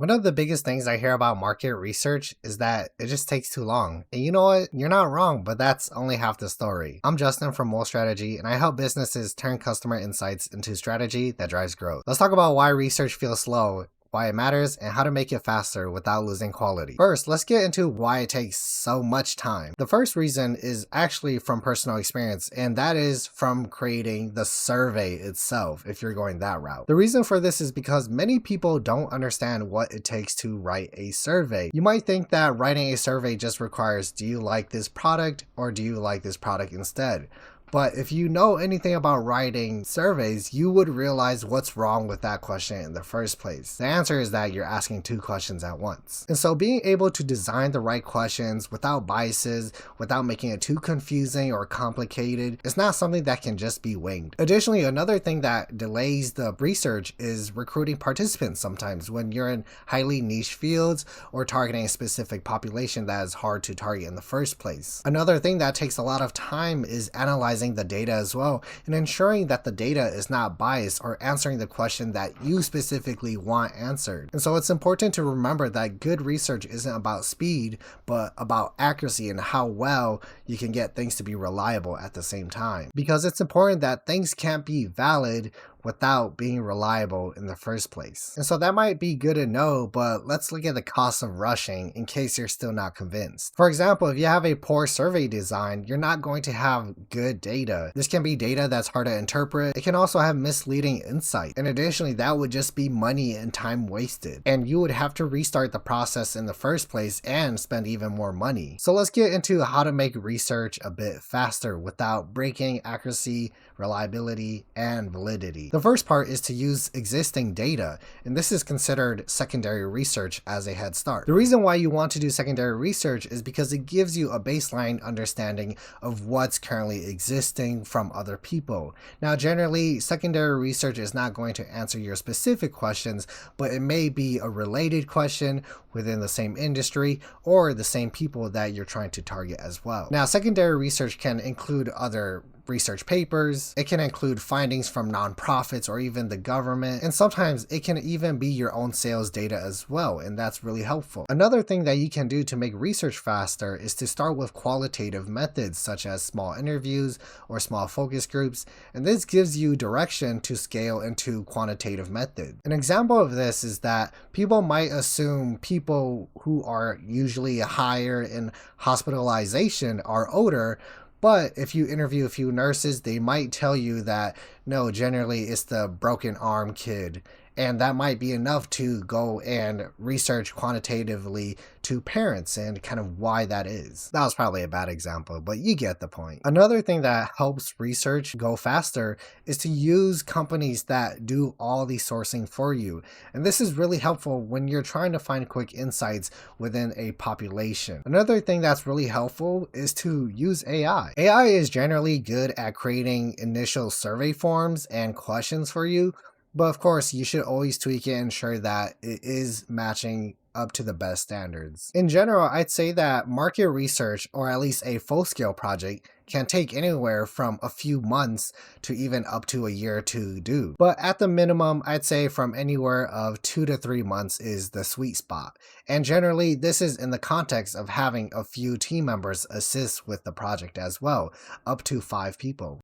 One of the biggest things I hear about market research is that it just takes too long. And you know what? You're not wrong, but that's only half the story. I'm Justin from Mole Strategy, and I help businesses turn customer insights into strategy that drives growth. Let's talk about why research feels slow, why it matters, and how to make it faster without losing quality. First, let's get into why it takes so much time. The first reason is actually from personal experience, and that is from creating the survey itself, if you're going that route. The reason for this is because many people don't understand what it takes to write a survey. You might think that writing a survey just requires, do you like this product or do you like this product instead? But if you know anything about writing surveys, you would realize what's wrong with that question in the first place. The answer is that you're asking two questions at once. And so being able to design the right questions without biases, without making it too confusing or complicated, is not something that can just be winged. Additionally, another thing that delays the research is recruiting participants sometimes when you're in highly niche fields or targeting a specific population that is hard to target in the first place. Another thing that takes a lot of time is analyzing the data as well and ensuring that the data is not biased or answering the question that you specifically want answered. And so it's important to remember that good research isn't about speed, but about accuracy and how well you can get things to be reliable at the same time. Because it's important that things can't be valid without being reliable in the first place. And so that might be good to know, but let's look at the cost of rushing in case you're still not convinced. For example, if you have a poor survey design, you're not going to have good data. This can be data that's hard to interpret. It can also have misleading insight. And additionally, that would just be money and time wasted. And you would have to restart the process in the first place and spend even more money. So let's get into how to make research a bit faster without breaking accuracy, reliability, and validity. The first part is to use existing data, and this is considered secondary research as a head start. The reason why you want to do secondary research is because it gives you a baseline understanding of what's currently existing from other people. Now, generally, secondary research is not going to answer your specific questions, but it may be a related question within the same industry or the same people that you're trying to target as well. Now, secondary research can include other research papers, it can include findings from nonprofits or even the government, and sometimes it can even be your own sales data as well, and that's really helpful. Another thing that you can do to make research faster is to start with qualitative methods such as small interviews or small focus groups, and this gives you direction to scale into quantitative methods. An example of this is that people might assume people who are usually higher in hospitalization are older, but if you interview a few nurses, they might tell you that no, generally it's the broken arm kid. And that might be enough to go and research quantitatively to parents and kind of why that is. That was probably a bad example, but you get the point. Another thing that helps research go faster is to use companies that do all the sourcing for you. And this is really helpful when you're trying to find quick insights within a population. Another thing that's really helpful is to use AI. AI is generally good at creating initial survey forms and questions for you. But of course, you should always tweak it and ensure that it is matching up to the best standards. In general, I'd say that market research, or at least a full-scale project, can take anywhere from a few months to even up to a year to do. But at the minimum, I'd say from anywhere of 2 to 3 months is the sweet spot. And generally, this is in the context of having a few team members assist with the project as well, up to 5 people.